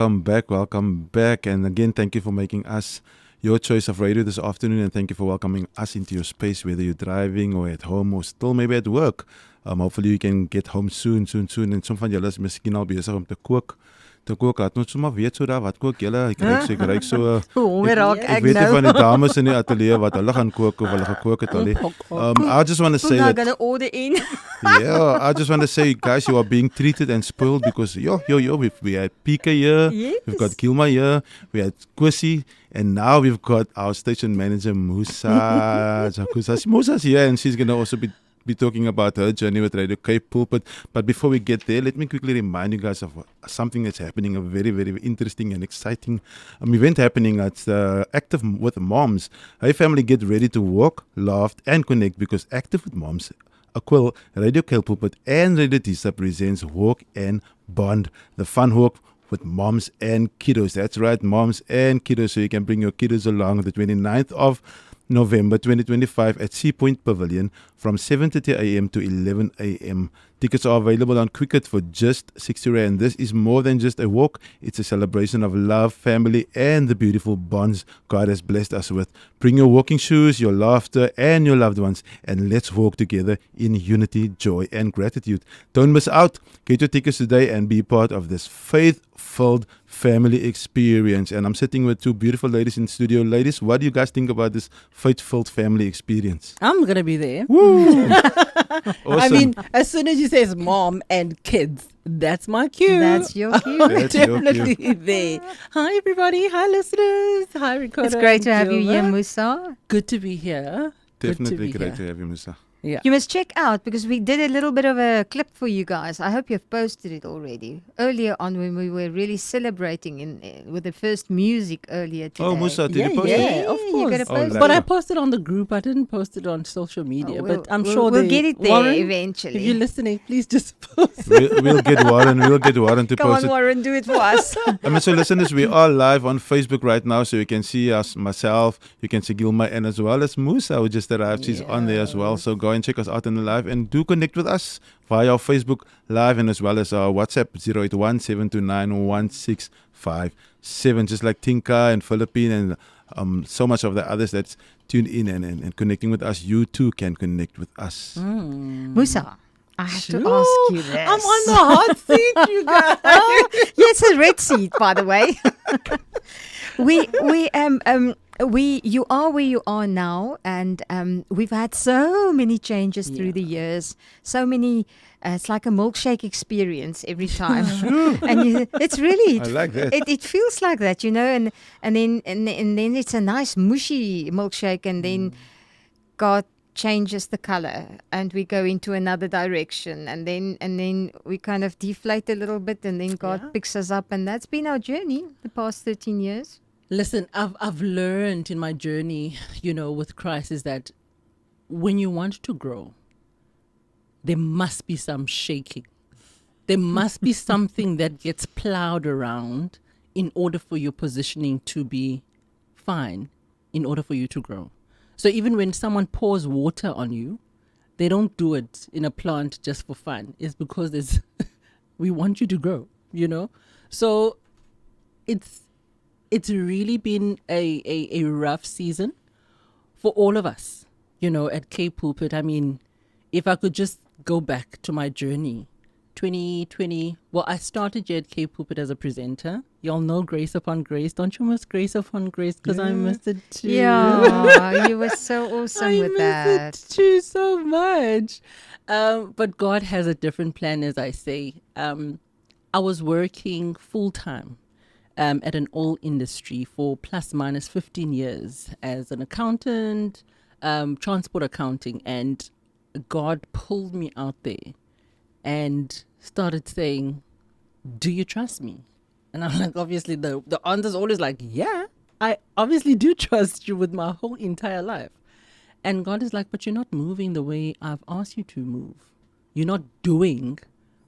Welcome back. And again, thank you for making us your choice of radio this afternoon. And thank you for welcoming us into your space, whether you're driving or at home or still maybe at work. Hopefully you can get home soon. En som van julle is miskien al besig om te kook. Te kook, laat ons sommer weet so daar, wat kook julle? Ek ryk so... Honger raak Ek weet nie van die dames in die ateljee wat hulle gaan kook of hulle gekook het al nie. I just want to say that... gonna order in. Yeah, I just want to say, guys, you are being treated and spoiled because we had Pika here, Yes. we've got Guilma here, we had Kwesi, and now we've got our station manager, Musa. Musa's here, and she's going to also be talking about her journey with Radio Cape Pulpit. But before we get there, let me quickly remind you guys of something that's happening, a very, very interesting and exciting event happening at Active with Moms. Hey family, get ready to walk, laugh and connect because Active with Moms, Aquil, Radio Cape Pulpit and Radio Tisa presents Walk and Bond, the fun walk with moms and kiddos. That's right, moms and kiddos. So you can bring your kiddos along the 29th of November 2025 at Sea Point Pavilion from 7:30 a.m. to 11 a.m. Tickets are available on Quicket for just 60 Rand. This is more than just a walk. It's a celebration of love, family, and the beautiful bonds God has blessed us with. Bring your walking shoes, your laughter, and your loved ones, and let's walk together in unity, joy, and gratitude. Don't miss out. Get your tickets today and be part of this faith-filled family experience. And I'm sitting with two beautiful ladies in studio. Ladies, what do you guys think about this faith-filled family experience? I'm going to be there. Woo! Awesome. I mean, as soon as you say mom and kids, that's my cue. That's your cue. I'm That's your definitely there. Hi, everybody. Hi, listeners. Hi, Ricardo. It's great to and have you here, Guilma. Musa. Good to be here. Definitely Good to be great to here. have you, Musa. Yeah. You must check out because we did a little bit of a clip for you guys. I hope you've posted it already. Earlier on when we were really celebrating with the first music earlier today. Oh, Musa, did you post yeah, it? of You course. gotta post it. But I posted on the group. I didn't post it on social media. We'll- but I'm we'll- sure we'll get it there Warren, eventually. if you're listening, please just post. We'll get Warren to Come post on, it. Warren, do it for us. So listeners, we are live on Facebook right now, so you can see us, myself, you can see Guilma, and as well as Musa, who just arrived. She's on there as well. So go and check us out in the live and do connect with us via our Facebook live and as well as our WhatsApp 081-729-1657. Just like Tinka and Philippine and so much of the others that's tuned in and connecting with us, you too can connect with us. Musa, I have to Sure. ask you this. I'm on the hot seat, you guys. Yeah, it's a red seat, by the way. You are where you are now, and we've had so many changes through the years. So many. It's like a milkshake experience every time, and it's really. I like that. It feels like that, you know, and then it's a nice mushy milkshake, and then God changes the color and we go into another direction, and then we kind of deflate a little bit, and then God picks us up, and that's been our journey the past 13 years. Listen, I've learned in my journey, with Christ is that when you want to grow, there must be some shaking. There must be something that gets plowed around in order for your positioning to be fine, in order for you to grow. So even when someone pours water on you, they don't do it in a plant just for fun. It's because we want you to grow, So it's really been a rough season for all of us, at Cape Pulpit. I mean, if I could just go back to my journey, 2020, well, I started here at Cape Pulpit as a presenter. Y'all know Grace Upon Grace. Don't you miss Grace Upon Grace? Because I missed it too. Yeah, you were so awesome with that. I missed it too so much. But God has a different plan, as I say. I was working full-time at an oil industry for plus minus 15 years as an accountant, transport accounting, and God pulled me out there and started saying, do you trust me? And I'm like, obviously the answer's always like, yeah, I obviously do trust you with my whole entire life. And God is like, but you're not moving the way I've asked you to move. You're not doing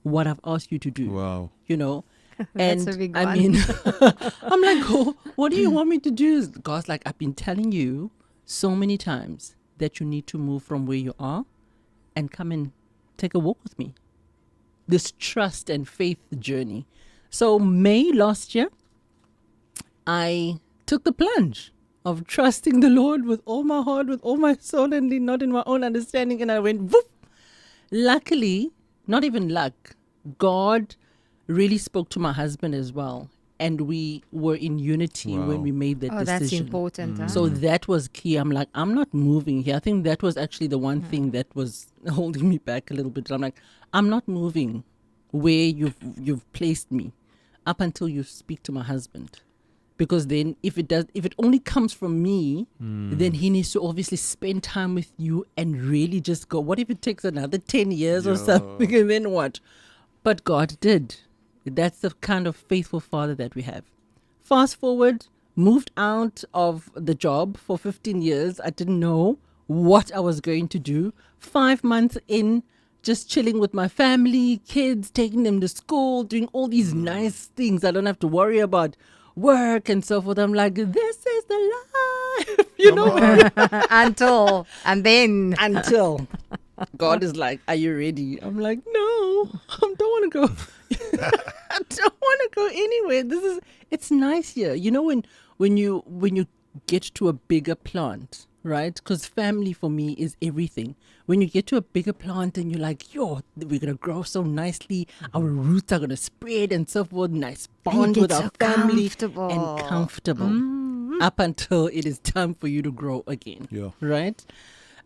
what I've asked you to do. Wow. That's And a big I one. mean, I'm like, oh, what do you want me to do? God's like, I've been telling you so many times that you need to move from where you are and come and take a walk with me. This trust and faith journey. So May last year, I took the plunge of trusting the Lord with all my heart, with all my soul, and lean not in my own understanding. And I went, whoop. Luckily, not even luck, God really spoke to my husband as well. And we were in unity when we made that decision. That's important. Huh? So that was key. I'm like, I'm not moving here. I think that was actually the one thing that was holding me back a little bit. I'm like, I'm not moving where you've placed me up until you speak to my husband. Because then if it only comes from me, then he needs to obviously spend time with you and really just go, what if it takes another 10 years or something, and then what? But God did. That's the kind of faithful father that we have. Fast forward, moved out of the job for 15 years. I didn't know what I was going to do. 5 months in, just chilling with my family, kids, taking them to school, doing all these nice things. I don't have to worry about work and so forth. I'm like, this is the life, you know. Until God is like, are you ready? I'm like, no, I don't want to go. I don't want to go anywhere. It's nice here. You know, when you get to a bigger plant, right? Because family for me is everything. When you get to a bigger plant and you're like, we're going to grow so nicely. Our roots are going to spread and so forth. Nice bond with our family. And comfortable. Up until it is time for you to grow again. Yeah. Right?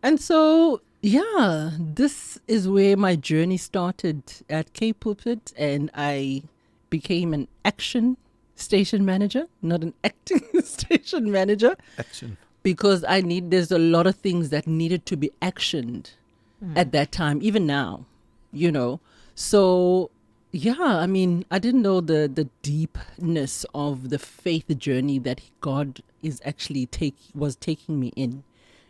And so, this is where my journey started at K Pulpit, and I became an action station manager, not an acting station manager. Action. Because there's a lot of things that needed to be actioned at that time, even now, you know. So, I mean, I didn't know the deepness of the faith journey that God is actually was taking me in.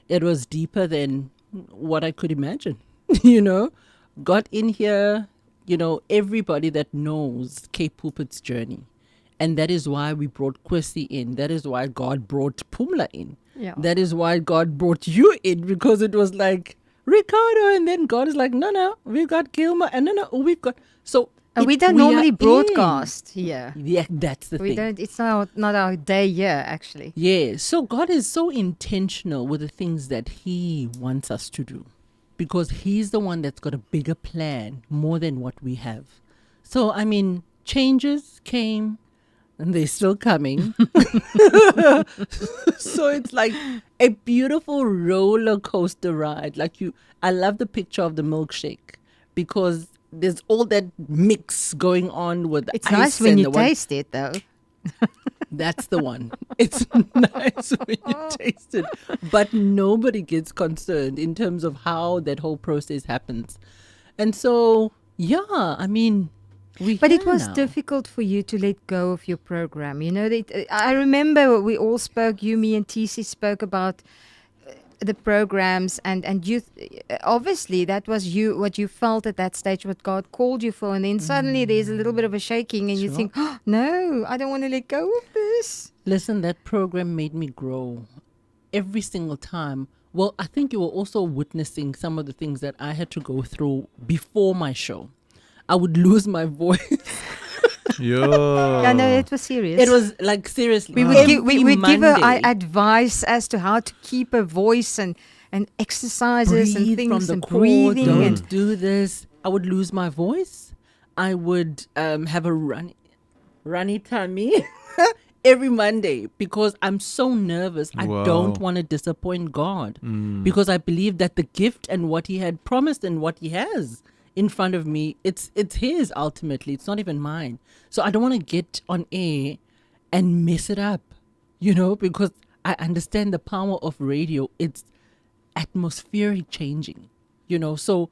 It was deeper than what I could imagine, you know. Got in here, you know, everybody that knows K Pulpit's journey. And that is why we brought Kwesi in. That is why God brought Pumla in. Yeah. That is why God brought you in, because it was like, Ricardo, and then God is like, no, we've got Guilma, and no, we've got... So we don't normally broadcast here. Yeah, that's the thing. It's not our day here, actually. Yeah, so God is so intentional with the things that He wants us to do, because He's the one that's got a bigger plan more than what we have. So, I mean, changes came, and they're still coming. So it's like a beautiful roller coaster ride. I love the picture of the milkshake, because there's all that mix going on with it's ice. It's nice when you taste it, though. That's the one. It's nice when you taste it. But nobody gets concerned in terms of how that whole process happens. And so, I mean... But it was difficult for you to let go of your program. You know, I remember we all spoke, you, me, and TC spoke about the programs, and you, obviously that was what you felt at that stage, what God called you for. And then suddenly there's a little bit of a shaking, and you think, no, I don't want to let go of this. Listen, that program made me grow every single time. Well, I think you were also witnessing some of the things that I had to go through before my show. I would lose my voice. Yeah, no, it was serious. It was like, seriously. We would give her advice as to how to keep a voice and exercises and things from the and core, breathing. Don't do this. I would lose my voice. I would have a runny tummy every Monday, because I'm so nervous. I don't want to disappoint God, because I believe that the gift and what He had promised and what He has in front of me, it's His ultimately. It's not even mine. So I don't want to get on air and mess it up, you know, because I understand the power of radio. It's atmospheric changing, you know. So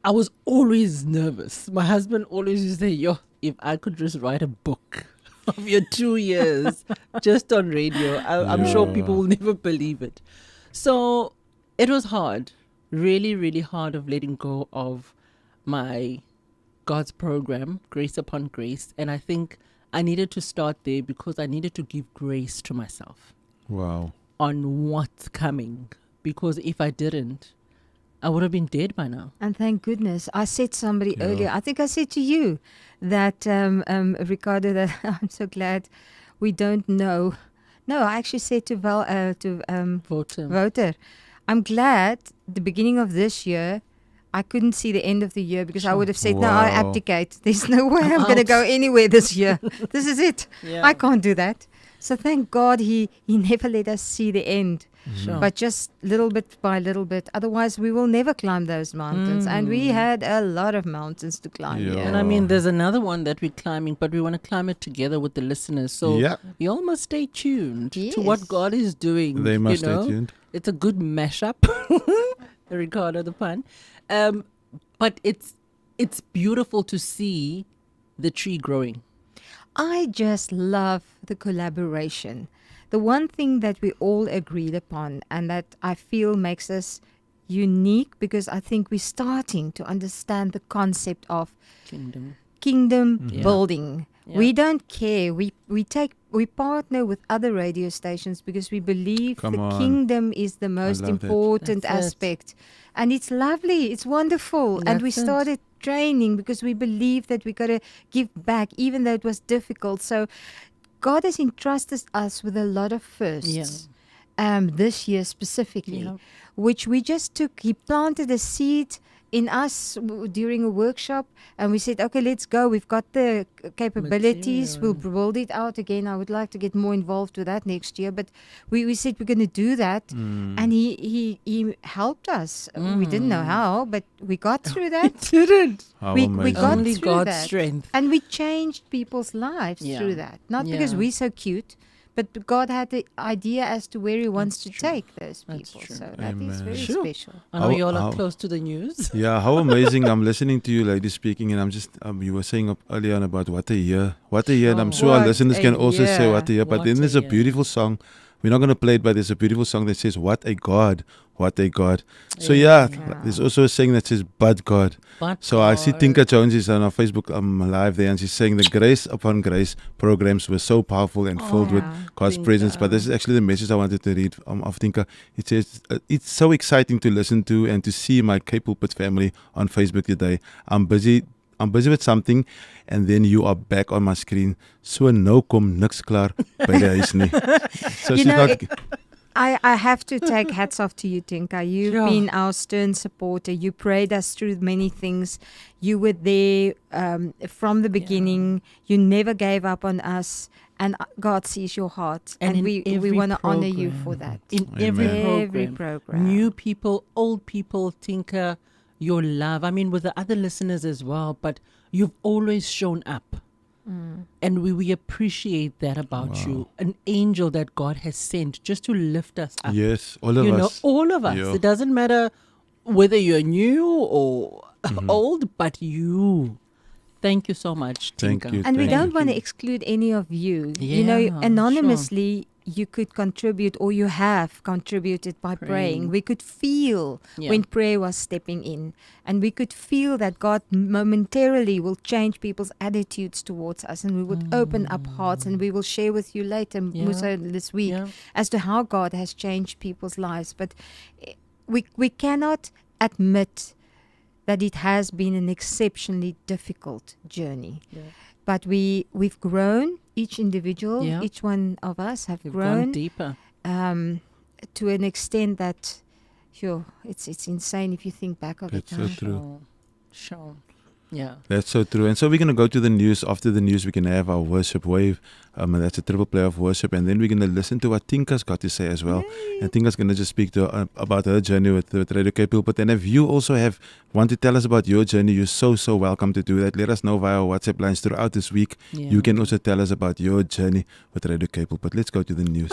I was always nervous. My husband always used to say, if I could just write a book of your 2 years just on radio, I'm sure people will never believe it. So it was hard, really, really hard, of letting go of my God's program, Grace Upon Grace. And I think I needed to start there, because I needed to give grace to myself. Wow. On what's coming. Because if I didn't, I would have been dead by now. And thank goodness. I said somebody earlier, I think I said to you that, Ricardo, that I'm so glad we don't know. No, I actually said to Voter, I'm glad the beginning of this year, I couldn't see the end of the year because I would have said, no, I Wow. abdicate. There's no way I'm going to out. go anywhere this year. This is it. Yeah. I can't do that. So thank God he never let us see the end, Sure. but just little bit by little bit. Otherwise, we will never climb those mountains. And we had a lot of mountains to climb. Yeah. Yeah. And I mean, there's another one that we're climbing, but we want to climb it together with the listeners. So Yeah. you all must stay tuned to what Yes. God is doing. They must you know? stay tuned. It's a good mashup. Ricardo, the pun. But it's beautiful to see the tree growing. I just love the collaboration. The one thing that we all agreed upon and that I feel makes us unique because I think we're starting to understand the concept of Kingdom. kingdom Yeah. building. Yeah. We don't care. We partner with other radio stations because we believe Come the on. kingdom is the most love that. important That's it. aspect. And it's lovely. It's wonderful. And we That's it. started training because we believe that we got to give back even though it was difficult. So God has entrusted us with a lot of firsts. This year specifically, Yeah. which we just took. He planted a seed in us during a workshop, and we said, okay, let's go. We've got the capabilities. Material. We'll build it out again. I would like to get more involved with that next year, but we said we're going to do that, and he helped us. We didn't know how, but we got through that. Didn't. How we amazing. got Only through God's that. strength. And we changed people's lives Yeah. through that. Not because Yeah. we're so cute, but God had the idea as to where He wants to That's true. take those That's people. true. So that is Amen. very Sure. special. I know How- you all how- are close to the news. Yeah, how amazing. I'm listening to you ladies speaking, and I'm just, you were saying earlier on about what a year. What a year. And I'm Sure. sure our What listeners a can also say year. what a year. But What then a there's a year. beautiful song. We're not going to play it, but there's a beautiful song that says, what a God. What a God. So yeah, Yeah. there's also a saying that says, but God. But So I see God. Tinka Jones is on our Facebook live there, and she's saying the Grace Upon Grace programs were so powerful and filled with Yeah. God's Tinka. presence. But this is actually the message I wanted to read of Tinka. It says, it's so exciting to listen to and to see my K-Pulpit family on Facebook today. I'm busy with something, and then you are back on my screen. So nou kom niks klaar by die huis nie. So You she's know, not... I have to take hats off to you, Tinka. You've Sure. been our stern supporter. You prayed us through many things. You were there from the beginning. You never gave up on us. And God sees your heart. And And, in we every want to honor you program. for that. In Amen. every Every program. program. New people, old people, Tinka, your love. I mean, with the other listeners as well, but you've always shown up. And we appreciate that about you. An angel that God has sent just to lift us up. Yes, all of you know, us. all of us. Yeah. It doesn't matter whether you're new or old, but you. Thank you so much, Thank Tinka. you. And we Thank don't you. want to exclude any of you. You know, Yeah, anonymously, you could contribute, or you have contributed by praying. We could feel Yeah. when prayer was stepping in. And we could feel that God momentarily will change people's attitudes towards us. And we would open up hearts. And we will share with you later, Yeah. Musa, this week, Yeah. as to how God has changed people's lives. But we cannot admit that it has been an exceptionally difficult journey. Yeah. But we've grown, each individual, Yeah. each one of us have You've gone grown deeper. to an extent that, sure, it's insane if you think back of That's it. so huh? true. Sure. Yeah. That's so true. And so we're going to go to the news. After the news, we can have our worship wave. And that's a triple play of worship. And then we're going to listen to what Tinka's got to say as well. And Tinka's going to just speak to about her journey with Radio K-Pulpit. And if you also want to tell us about your journey, you're so welcome to do that. Let us know via WhatsApp lines throughout this week. Yeah. You can also tell us about your journey with Radio K-Pulpit. Let's go to the news.